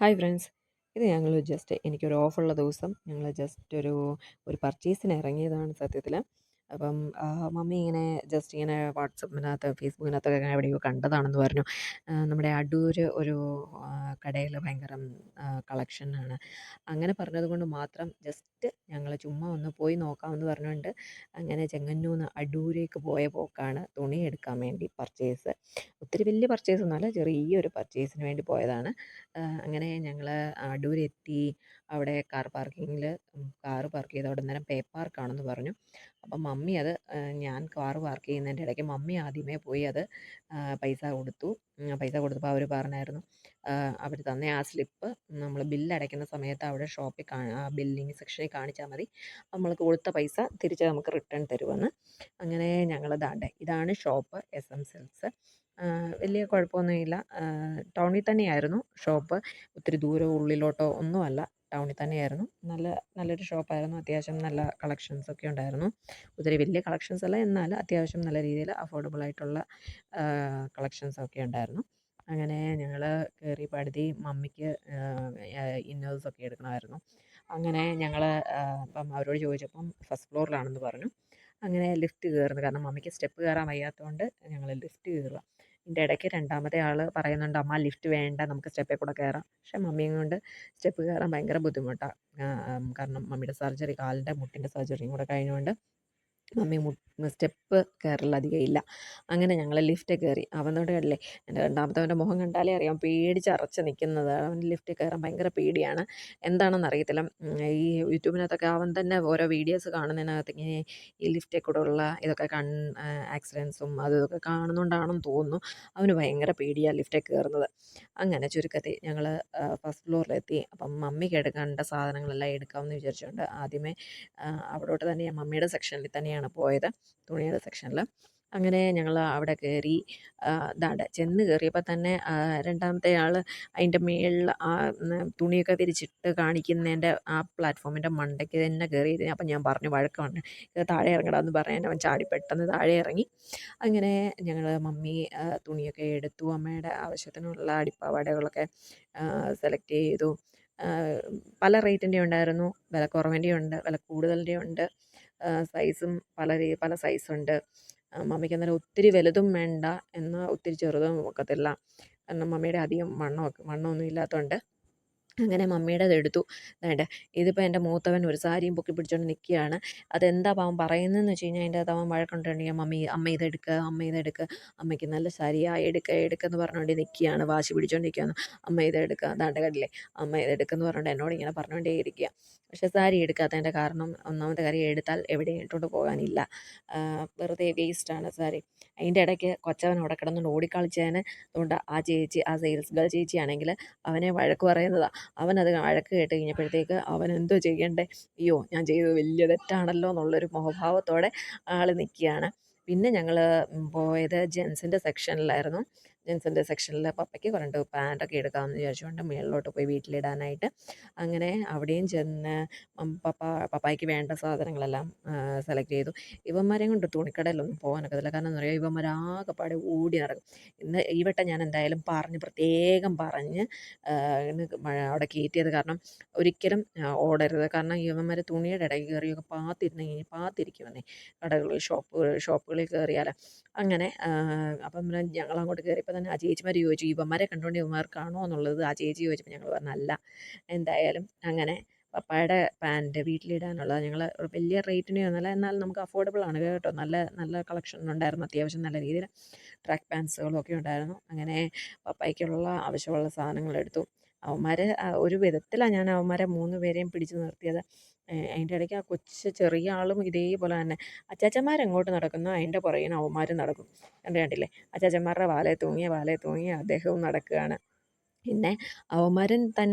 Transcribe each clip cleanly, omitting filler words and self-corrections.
Hi friends. ഇത് ഞങ്ങൾ just എനിക്കൊരു ഓഫുള്ള ദിവസം ഞങ്ങൾ ജസ്റ്റ് ഒരു പർച്ചേസിന് ഇറങ്ങിയതാണ് സത്യത്തിൽ. അപ്പം മമ്മി ഇങ്ങനെ ജസ്റ്റ് ഇങ്ങനെ വാട്സപ്പിനകത്ത് ഫേസ്ബുക്കിനകത്തൊക്കെ ഇങ്ങനെ എവിടെയോ കണ്ടതാണെന്ന് പറഞ്ഞു. നമ്മുടെ അടൂർ ഒരു കടയിൽ ഭയങ്കര കളക്ഷനാണ്. അങ്ങനെ പറഞ്ഞതുകൊണ്ട് മാത്രം ജസ്റ്റ് ഞങ്ങൾ ചുമ്മാ ഒന്ന് പോയി നോക്കാമെന്ന് പറഞ്ഞുകൊണ്ട് അങ്ങനെ ചെങ്ങന്നൂന്ന് അടൂരേക്ക് പോയ പോക്കാണ് തുണി എടുക്കാൻ വേണ്ടി പർച്ചേസ്. ഒത്തിരി വലിയ പർച്ചേസൊന്നുമല്ല, ചെറിയൊരു പർച്ചേസിന് വേണ്ടി പോയതാണ്. അങ്ങനെ ഞങ്ങൾ അടൂരെത്തി. അവിടെ കാർ പാർക്കിങ്ങിൽ കാറ് പാർക്ക് ചെയ്ത് അവിടെ അന്നേരം പേ പാർക്കാണെന്ന് പറഞ്ഞു. അപ്പം മമ്മി അത് ഞാൻ കാറ് പാർക്ക് ചെയ്യുന്നതിൻ്റെ ഇടയ്ക്ക് മമ്മി ആദ്യമേ പോയി അത് പൈസ കൊടുത്തു. പൈസ കൊടുത്തപ്പോൾ അവർ പറഞ്ഞായിരുന്നു, അവർ തന്ന ആ സ്ലിപ്പ് നമ്മൾ ബില്ലടയ്ക്കുന്ന സമയത്ത് അവിടെ ഷോപ്പിൽ ബില്ലിങ് സെക്ഷനിൽ കാണിച്ചാൽ മതി, നമ്മൾ കൊടുത്ത പൈസ തിരിച്ച് നമുക്ക് റിട്ടേൺ തരുമെന്ന്. അങ്ങനെ ഞങ്ങൾ ഇതാണ് ഷോപ്പ്, SM സിൽക്സ്. വലിയ കുഴപ്പമൊന്നുമില്ല. ടൗണിൽ തന്നെയായിരുന്നു ഷോപ്പ്. ഒത്തിരി ദൂരമോ ഉള്ളിലോട്ടോ ഒന്നുമല്ല, ടൗണിൽ തന്നെയായിരുന്നു. നല്ലൊരു ഷോപ്പായിരുന്നു. അത്യാവശ്യം നല്ല കളക്ഷൻസൊക്കെ ഉണ്ടായിരുന്നു. ഒത്തിരി വലിയ കളക്ഷൻസ് അല്ല, എന്നാൽ അത്യാവശ്യം നല്ല രീതിയിൽ അഫോർഡബിൾ ആയിട്ടുള്ള കളക്ഷൻസൊക്കെ ഉണ്ടായിരുന്നു. അങ്ങനെ ഞങ്ങൾ കയറി പടുതി മമ്മിക്ക് ഇന്നേഴ്സൊക്കെ എടുക്കണമായിരുന്നു. അങ്ങനെ ഞങ്ങൾ അപ്പം അവരോട് ചോദിച്ചപ്പം ഫസ്റ്റ് ഫ്ലോറിലാണെന്ന് പറഞ്ഞു. അങ്ങനെ ലിഫ്റ്റ് കയറുന്നു, കാരണം മമ്മിക്ക് സ്റ്റെപ്പ് കയറാൻ വയ്യാത്തതുകൊണ്ട് ഞങ്ങൾ ലിഫ്റ്റ് കയറുക. ഇതിൻ്റെ ഇടയ്ക്ക് രണ്ടാമത്തെ ആൾ പറയുന്നുണ്ട്, അമ്മ ലിഫ്റ്റ് വേണ്ട, നമുക്ക് സ്റ്റെപ്പിൽ കൂടെ കയറാം. പക്ഷേ മമ്മിയും കൊണ്ട് സ്റ്റെപ്പ് കയറാൻ ഭയങ്കര ബുദ്ധിമുട്ടാണ്. കാരണം മമ്മിയുടെ സർജറി, കാലിൻ്റെ മുട്ടിൻ്റെ സർജറിയും കൂടെ കഴിഞ്ഞുകൊണ്ട് മമ്മി സ്റ്റെപ്പ് കയറൽ അധികം ഇല്ല. അങ്ങനെ ഞങ്ങൾ ലിഫ്റ്റ് കയറി. അവനോട് കണ്ടില്ലേ, എൻ്റെ രണ്ടാമത്തവൻ്റെ മുഖം കണ്ടാലേ അറിയാം, പേടിച്ചറച്ച് നിൽക്കുന്നത്. അവൻ ലിഫ്റ്റ് കയറാൻ ഭയങ്കര പേടിയാണ്. എന്താണെന്ന് അറിയത്തില്ല. ഈ യൂട്യൂബിനകത്തൊക്കെ അവൻ തന്നെ ഓരോ വീഡിയോസ് കാണുന്നതിനകത്ത് ഇങ്ങനെ ഈ ലിഫ്റ്റിൽ കൂടെ ഉള്ള ഇതൊക്കെ ആക്സിഡൻസും അതും ഇതൊക്കെ കാണുന്നതുകൊണ്ടാണെന്ന് തോന്നുന്നു, അവന് ഭയങ്കര പേടിയാണ് ലിഫ്റ്റിൽ കയറുന്നത്. അങ്ങനെ ചുരുക്കത്തിൽ ഞങ്ങൾ ഫസ്റ്റ് ഫ്ലോറിലെത്തി. അപ്പം മമ്മിക്ക് എടുക്കേണ്ട സാധനങ്ങളെല്ലാം എടുക്കാമെന്ന് വിചാരിച്ചുകൊണ്ട് ആദ്യമേ അവിടോട്ട് തന്നെ മമ്മിയുടെ സെക്ഷനിൽ തന്നെയാണ് പോയത്, തുണിയുടെ സെക്ഷനിൽ. അങ്ങനെ ഞങ്ങൾ അവിടെ കയറി. ചെന്ന് കയറിയപ്പോൾ തന്നെ രണ്ടാമത്തെ ആൾ അതിൻ്റെ മേളിൽ തുണിയൊക്കെ വിരിച്ചിട്ട് കാണിക്കുന്നതിൻ്റെ ആ പ്ലാറ്റ്ഫോമിൻ്റെ മണ്ടയ്ക്ക് തന്നെ കയറി. അപ്പം ഞാൻ പറഞ്ഞു, വഴക്കമുണ്ട്, താഴെ ഇറങ്ങടാന്ന് പറയാൻ അവൻ ചാടി പെട്ടെന്ന് താഴെ ഇറങ്ങി. അങ്ങനെ ഞങ്ങൾ മമ്മി തുണിയൊക്കെ എടുത്തു. അമ്മയുടെ ആവശ്യത്തിനുള്ള അടിപ്പാവാടകളൊക്കെ സെലക്ട് ചെയ്തു. പല റേറ്റിൻ്റെ ഉണ്ടായിരുന്നു, വില കുറവിൻ്റെ ഉണ്ട്, വില കൂടുതലിൻ്റെ ഉണ്ട്. സൈസും പല സൈസുണ്ട്. മമ്മിക്ക് അന്നേരം ഒത്തിരി വലുതും വേണ്ട, എന്നാൽ ഒത്തിരി ചെറുതും ഒക്കത്തില്ല. കാരണം മമ്മിയുടെ അധികം വണ്ണമൊന്നും ഇല്ലാത്തതുകൊണ്ട്. അങ്ങനെ മമ്മിയുടേത് എടുത്തു. ഇതിപ്പോൾ എൻ്റെ മൂത്തവൻ ഒരു സാരിയും പൊക്കി പിടിച്ചുകൊണ്ട് നിൽക്കുകയാണ്. അതെന്താ അവൻ പറയുന്നതെന്ന് വെച്ച് കഴിഞ്ഞാൽ, അതിൻ്റെ അകത്ത് അവൻ വഴക്കുണ്ടെങ്കിൽ അമ്മ ഇതെടുക്കുക, അമ്മയ്ക്ക് നല്ല സാരിയാണ്, എടുക്കെന്ന് പറഞ്ഞുകൊണ്ട് നിൽക്കുകയാണ്, വാശി പിടിച്ചുകൊണ്ടിരിക്കുകയാണ്. അമ്മ ഇതെടുക്കുക, കണ്ടില്ലേ, അമ്മ ഇതെടുക്കെന്ന് പറഞ്ഞുകൊണ്ട് എന്നോട് ഇങ്ങനെ പറഞ്ഞുകൊണ്ടേ ഇരിക്കുക. പക്ഷേ സാരി എടുക്കാത്തതിൻ്റെ കാരണം, ഒന്നാമത്തെ കാര്യം, എടുത്താൽ എവിടെയും ഇട്ടുകൊണ്ട് പോകാനില്ല, വെറുതെ വേസ്റ്റാണ് സാരി. അതിൻ്റെ ഇടയ്ക്ക് കൊച്ചവൻ അവിടെ കിടന്നുകൊണ്ട് ഓടിക്കളിച്ചതിന്. അതുകൊണ്ട് ആ സെയിൽസ് ഗേൾ ചേച്ചിയാണെങ്കിൽ അവനെ വഴക്ക് പറയുന്നതാണ്. അവനത് വഴക്ക് കേട്ട് കഴിഞ്ഞപ്പോഴത്തേക്ക് അവൻ എന്തോ ചെയ്യണ്ടേ, അയ്യോ ഞാൻ ചെയ്തത് വലിയ തെറ്റാണല്ലോ എന്നുള്ളൊരു മുഖഭാവത്തോടെ ആൾ നിൽക്കുകയാണ്. പിന്നെ ഞങ്ങൾ പോയത് ജെൻസിൻ്റെ സെക്ഷനിലായിരുന്നു. ജെൻസിൻ്റെ സെക്ഷനിൽ പപ്പയ്ക്ക് 2 പാൻറ്റൊക്കെ എടുക്കാമെന്ന് വിചാരിച്ചുകൊണ്ട് മുകളിലോട്ട് പോയി വീട്ടിലിടാനായിട്ട്. അങ്ങനെ അവിടെയും ചെന്ന് പപ്പായ്ക്ക് വേണ്ട സാധനങ്ങളെല്ലാം സെലക്ട് ചെയ്തു. ഇവന്മാരെയും കൊണ്ട് തുണിക്കടയിലൊന്നും പോകാനൊക്കത്തില്ല, കാരണം എന്താ പറയുക, ഇവന്മാരാകെപ്പാടെ ഓടി നടക്കും. ഈ വട്ടം ഞാൻ എന്തായാലും പ്രത്യേകം പറഞ്ഞ് അവിടെ കയറ്റിയത്. കാരണം ഒരിക്കലും ഓടരുത്, കാരണം ഇവന്മാർ തുണിയുടെ ഇടയ്ക്ക് കയറിയൊക്കെ പാത്തിരിക്കുമെന്നേ, ഷോപ്പുകളിൽ കയറിയാൽ. അങ്ങനെ അപ്പം ഞങ്ങളങ്ങോട്ട് കയറിയപ്പോൾ തന്നെ ആ ചേച്ചിമാർ ചോദിച്ചു, ഇവന്മാരെ കണ്ടുകൊണ്ട് ഇവന്മാർക്കാണോ എന്നുള്ളത് ആ ചേച്ചി ചോദിച്ചപ്പോൾ ഞങ്ങൾ പറഞ്ഞല്ല. എന്തായാലും അങ്ങനെ പപ്പായുടെ പാൻറ്റ് വീട്ടിലിടാനുള്ളത് ഞങ്ങൾ വലിയ റേറ്റിന് ഒന്നുമല്ല, എന്നാൽ നമുക്ക് അഫോർഡബിൾ ആണ് കേട്ടോ. നല്ല നല്ല കളക്ഷൻ ഉണ്ടായിരുന്നു, അത്യാവശ്യം നല്ല രീതിയിൽ ട്രാക്ക് പാൻസുകളൊക്കെ ഉണ്ടായിരുന്നു. അങ്ങനെ പപ്പായ്ക്കുള്ള ആവശ്യമുള്ള സാധനങ്ങളെടുത്തു. അവന്മാർ ഒരു വിധത്തിലാണ് ഞാൻ അവന്മാരെ 3 പേരെയും പിടിച്ച് നിർത്തിയത്. അതിൻ്റെ ഇടയ്ക്ക് ആ ചെറിയ ആളും ഇതേപോലെ തന്നെ, അച്ചാച്ചന്മാരെങ്ങോട്ട് നടക്കുന്നു അതിൻ്റെ പുറകിന് അവന്മാരും നടക്കും. കണ്ടില്ലേ, അച്ചാച്ചന്മാരുടെ വാലയിൽ തൂങ്ങി അദ്ദേഹവും നടക്കുകയാണ്. പിന്നെ അവന്മാരും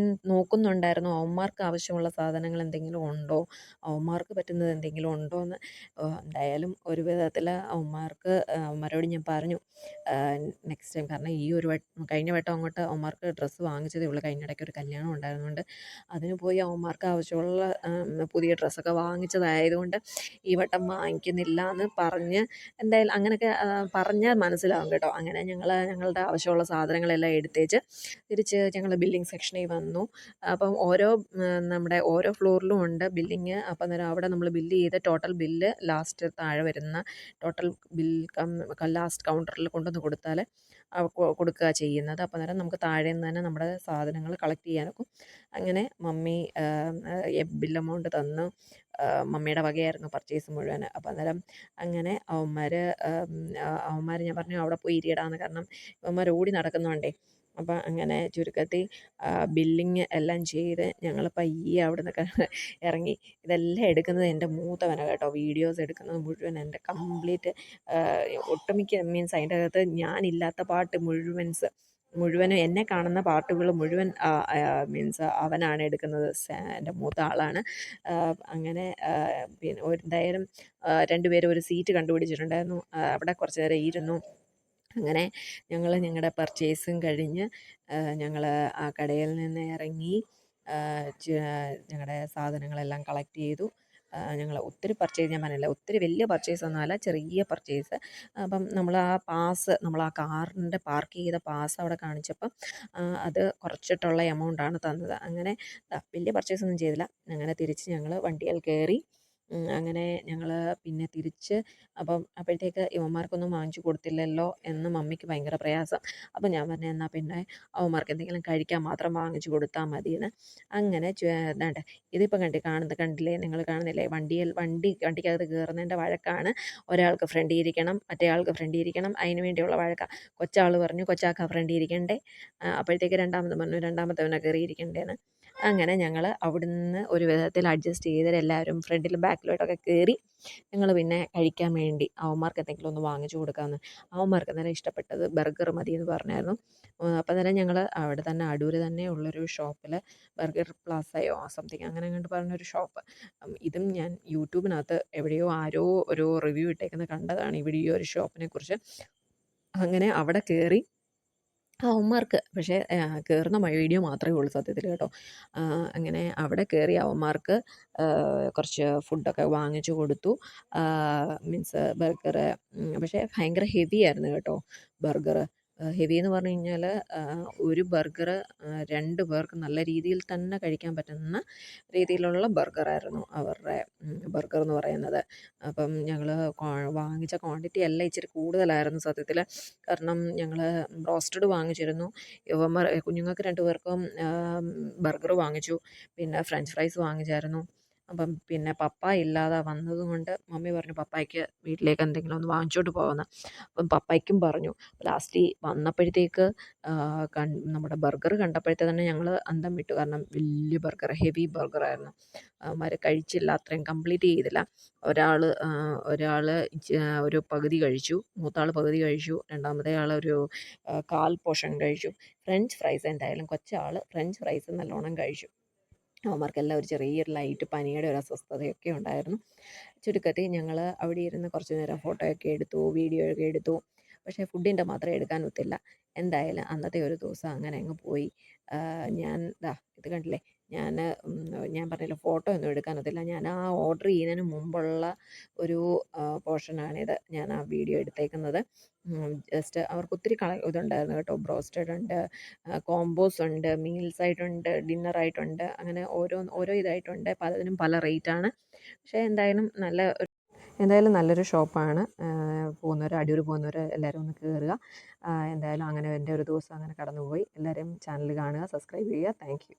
നോക്കുന്നുണ്ടായിരുന്നു, അവന്മാർക്ക് ആവശ്യമുള്ള സാധനങ്ങൾ എന്തെങ്കിലും ഉണ്ടോ, അവന്മാർക്ക് പറ്റുന്നത് എന്തെങ്കിലും ഉണ്ടോ എന്ന്. എന്തായാലും ഒരു വിധത്തിൽ അവന്മാരോട് ഞാൻ പറഞ്ഞു, നെക്സ്റ്റ് ടൈം, കാരണം കഴിഞ്ഞ വട്ടം അങ്ങോട്ട് അവന്മാർക്ക് ഡ്രസ്സ് വാങ്ങിച്ചതേ ഉള്ളൂ. കഴിഞ്ഞ ഇടയ്ക്ക് ഒരു കല്യാണം ഉണ്ടായിരുന്നുകൊണ്ട് അതിന് പോയി അവന്മാർക്ക് ആവശ്യമുള്ള പുതിയ ഡ്രസ്സൊക്കെ വാങ്ങിച്ചതായതുകൊണ്ട് ഈ വട്ടം വാങ്ങിക്കുന്നില്ല എന്ന് പറഞ്ഞ്, എന്തായാലും അങ്ങനെയൊക്കെ പറഞ്ഞാൽ മനസ്സിലാവും കേട്ടോ. അങ്ങനെ ഞങ്ങളുടെ ആവശ്യമുള്ള സാധനങ്ങളെല്ലാം എടുത്തേച്ച് തിരിച്ച് ഞങ്ങൾ ബില്ലിംഗ് സെക്ഷനിൽ വന്നു. അപ്പം നമ്മുടെ ഓരോ ഫ്ലോറിലും ഉണ്ട് ബില്ലിങ്. അപ്പം അന്നേരം അവിടെ നമ്മൾ ബില്ല് ചെയ്ത് ടോട്ടൽ ബില്ല് ലാസ്റ്റ് താഴെ വരുന്ന ടോട്ടൽ ബിൽ ലാസ്റ്റ് കൗണ്ടറിൽ കൊണ്ടുവന്ന് കൊടുത്താൽ കൊടുക്കുക ചെയ്യുന്നത്. അപ്പം അന്നേരം നമുക്ക് താഴെ നിന്ന് തന്നെ നമ്മുടെ സാധനങ്ങൾ കളക്ട് ചെയ്യാനൊക്കും. അങ്ങനെ മമ്മി ബിൽ എമൗണ്ട് തന്നു. മമ്മിയുടെ വകയായിരുന്നു പർച്ചേസ് മുഴുവൻ. അപ്പം അന്നേരം അങ്ങനെ അവന്മാർ ഞാൻ പറഞ്ഞു അവിടെ പോയി ഇരിയടാന്ന്. കാരണം അവന്മാർ ഓടി നടക്കുന്നതുകൊണ്ടേ. അപ്പം അങ്ങനെ ചുരുക്കത്തിൽ ബില്ലിങ് എല്ലാം ചെയ്ത് ഞങ്ങൾ പയ്യെ അവിടെ നിന്നൊക്കെ ഇറങ്ങി. ഇതെല്ലാം എടുക്കുന്നത് എൻ്റെ മൂത്തവനാണ് കേട്ടോ. വീഡിയോസ് എടുക്കുന്നത് മുഴുവൻ എൻ്റെ കംപ്ലീറ്റ് ഒട്ടുമിക്ക മീൻസ് അതിൻ്റെ അകത്ത് ഞാനില്ലാത്ത പാട്ട് മുഴുവനും എന്നെ കാണുന്ന പാട്ടുകൾ മുഴുവൻ മീൻസ് അവനാണ് എടുക്കുന്നത്. എൻ്റെ മൂത്ത ആളാണ്. അങ്ങനെ പിന്നെ എന്തായാലും രണ്ടുപേരും ഒരു സീറ്റ് കണ്ടുപിടിച്ചിട്ടുണ്ടായിരുന്നു. അവിടെ കുറച്ച് നേരം ഇരുന്നു. അങ്ങനെ ഞങ്ങൾ ഞങ്ങളുടെ പർച്ചേസും കഴിഞ്ഞ് ഞങ്ങൾ ആ കടയിൽ നിന്ന് ഇറങ്ങി ഞങ്ങളുടെ സാധനങ്ങളെല്ലാം കളക്ട് ചെയ്തു. ഞങ്ങൾ ഒത്തിരി പർച്ചേസ് ഞാൻ പറഞ്ഞില്ല, ഒത്തിരി വലിയ പർച്ചേസ് ഒന്നുമല്ല, ചെറിയ പർച്ചേസ്. അപ്പം നമ്മൾ ആ കാറിൻ്റെ പാർക്ക് ചെയ്ത പാസ് അവിടെ കാണിച്ചപ്പം അത് കുറച്ചിട്ടുള്ള എമൗണ്ടാണ് തന്നത്. അങ്ങനെ വലിയ പർച്ചേസ് ഒന്നും ചെയ്തില്ല. അങ്ങനെ തിരിച്ച് ഞങ്ങൾ വണ്ടിയിൽ കയറി. അങ്ങനെ ഞങ്ങൾ പിന്നെ തിരിച്ച് അപ്പോഴത്തേക്ക് ഇവന്മാർക്കൊന്നും വാങ്ങിച്ചു കൊടുത്തില്ലല്ലോ എന്ന് മമ്മിക്ക് ഭയങ്കര പ്രയാസം. അപ്പം ഞാൻ പറഞ്ഞു എന്നാൽ പിന്നെ അവന്മാർക്ക് എന്തെങ്കിലും കഴിക്കാൻ മാത്രം വാങ്ങിച്ചു കൊടുത്താൽ മതിയെന്ന്. അങ്ങനെ ദാണ്ടെ ഇതിപ്പോൾ കണ്ടില്ലേ, നിങ്ങൾ കാണുന്നില്ലേ, വണ്ടിക്കകത്ത് കയറുന്നതിൻ്റെ വഴക്കാണ്. ഒരാൾക്ക് ഫ്രണ്ടിൽ ഇരിക്കണം, മറ്റേയാൾക്ക് ഫ്രണ്ടിൽ ഇരിക്കണം, അതിന് വേണ്ടിയുള്ള വഴക്കാണ്. കൊച്ചാൾ പറഞ്ഞു കൊച്ചാൾക്ക് ഫ്രണ്ടിൽ ഇരിക്കണ്ടേ. അപ്പോഴത്തേക്ക് രണ്ടാമത് പറഞ്ഞു രണ്ടാമത്തവനെ കയറി ഇരിക്കണ്ടേന്ന്. അങ്ങനെ ഞങ്ങൾ അവിടുന്ന് ഒരു വിധത്തിൽ അഡ്ജസ്റ്റ് ചെയ്ത് എല്ലാവരും ഫ്രണ്ടിലും ബാക്കിലോട്ടൊക്കെ കയറി. ഞങ്ങൾ പിന്നെ കഴിക്കാൻ വേണ്ടി അവന്മാർക്ക് എന്തെങ്കിലും ഒന്ന് വാങ്ങിച്ചു കൊടുക്കാമെന്ന്. അവന്മാർക്ക് അന്നേരം ഇഷ്ടപ്പെട്ടത് ബർഗർ മതി എന്ന് പറഞ്ഞായിരുന്നു. അപ്പം അന്നേരം ഞങ്ങൾ അവിടെ തന്നെ അടൂർ തന്നെ ഉള്ളൊരു ഷോപ്പിൽ ബർഗർ പ്ലാസയോ സംതിങ് അങ്ങനെ കണ്ട് പറഞ്ഞൊരു ഷോപ്പ്. ഇതും ഞാൻ യൂട്യൂബിനകത്ത് എവിടെയോ ആരോ ഒരു റിവ്യൂ ഇട്ടേക്കുന്നത് കണ്ടതാണ് ഈ ഒരു ഷോപ്പിനെ കുറിച്ച്. അങ്ങനെ അവിടെ കയറി. അവന്മാർക്ക് പക്ഷേ കയറുന്ന വീഡിയോ മാത്രമേ ഉള്ളൂ സത്യത്തിൽ കേട്ടോ. അങ്ങനെ അവിടെ കയറി അവന്മാർക്ക് കുറച്ച് ഫുഡൊക്കെ വാങ്ങിച്ചു കൊടുത്തു. മീൻസ് ബർഗറ് പക്ഷേ ഭയങ്കര ഹെവി ആയിരുന്നു കേട്ടോ ബർഗറ്. ഹെവി എന്ന് പറഞ്ഞു കഴിഞ്ഞാൽ ഒരു ബർഗറ് 2 പേർക്ക് നല്ല രീതിയിൽ തന്നെ കഴിക്കാൻ പറ്റുന്ന രീതിയിലുള്ള ബർഗറായിരുന്നു അവരുടെ ബർഗർ എന്ന് പറയുന്നത്. അപ്പം ഞങ്ങൾ വാങ്ങിച്ച ക്വാണ്ടിറ്റി എല്ലാം ഇച്ചിരി കൂടുതലായിരുന്നു സത്യത്തിൽ. കാരണം ഞങ്ങൾ റോസ്റ്റഡ് വാങ്ങിച്ചിരുന്നു. കുഞ്ഞുങ്ങൾക്ക് 2 പേർക്കും ബർഗർ വാങ്ങിച്ചു. പിന്നെ ഫ്രഞ്ച് ഫ്രൈസ് വാങ്ങിച്ചായിരുന്നു. അപ്പം പിന്നെ പപ്പ ഇല്ലാതെ വന്നതുകൊണ്ട് മമ്മി പറഞ്ഞു പപ്പായ്ക്ക് വീട്ടിലേക്ക് എന്തെങ്കിലും ഒന്ന് വാങ്ങിച്ചോണ്ട് പോകാമെന്ന്. അപ്പം പപ്പായ്ക്കും പറഞ്ഞു. ലാസ്റ്റ് വന്നപ്പോഴത്തേക്ക് നമ്മുടെ ബർഗർ കണ്ടപ്പോഴത്തെ തന്നെ ഞങ്ങൾ അന്തം വിട്ടു. കാരണം വലിയ ബർഗർ, ഹെവി ബർഗറായിരുന്നു. അവന്മാർ കഴിച്ചില്ല, അത്രയും കംപ്ലീറ്റ് ചെയ്തില്ല. ഒരാൾ ഒരു പകുതി കഴിച്ചു, മൂത്താൾ പകുതി കഴിച്ചു, രണ്ടാമത്തെ ആൾ ഒരു 1/4 പോർഷൻ കഴിച്ചു. ഫ്രഞ്ച് ഫ്രൈസ് എന്തായാലും കൊച്ചാൾ ഫ്രഞ്ച് ഫ്രൈസ് നല്ലോണം കഴിച്ചു. അവന്മാർക്കെല്ലാം ഒരു ചെറിയൊരു ലൈറ്റ് പനിയുടെ ഒരു അസ്വസ്ഥതയൊക്കെ ഉണ്ടായിരുന്നു. ചുരുക്കത്തിൽ ഞങ്ങൾ അവിടെ ഇരുന്ന് കുറച്ച് നേരം ഫോട്ടോയൊക്കെ എടുത്തു, വീഡിയോ ഒക്കെ എടുത്തു. പക്ഷേ ഫുഡിൻ്റെ മാത്രം എടുക്കാൻ ഒത്തില്ല. എന്തായാലും അന്നത്തെ ഒരു ദിവസം അങ്ങനെ അങ്ങ് പോയി. ഇത് കണ്ടില്ലേ, ഞാൻ പറഞ്ഞല്ലോ ഫോട്ടോ ഒന്നും എടുക്കാനൊത്തില്ല. ഞാൻ ആ ഓർഡർ ചെയ്യുന്നതിന് മുമ്പുള്ള ഒരു പോർഷനാണിത്. ഞാൻ ആ വീഡിയോ എടുത്തേക്കുന്നത്. ജസ്റ്റ് അവർക്ക് ഒത്തിരി ഇതുണ്ടായിരുന്നു കേട്ടോ. ബ്രോസ്റ്റഡ് ഉണ്ട്, കോംബോസ് ഉണ്ട്, മീൽസ് ആയിട്ടുണ്ട്, ഡിന്നറായിട്ടുണ്ട്, അങ്ങനെ ഓരോ ഇതായിട്ടുണ്ട്. പലതിനും പല റേറ്റാണ്. പക്ഷേ എന്തായാലും നല്ലൊരു ഷോപ്പാണ്. അടൂർ പോകുന്നവർ എല്ലാവരും ഒന്ന് കയറുക. എന്തായാലും അങ്ങനെ എൻ്റെ ഒരു ദിവസം അങ്ങനെ കടന്നുപോയി. എല്ലാവരും ചാനൽ കാണുക, സബ്സ്ക്രൈബ് ചെയ്യുക. Thank you.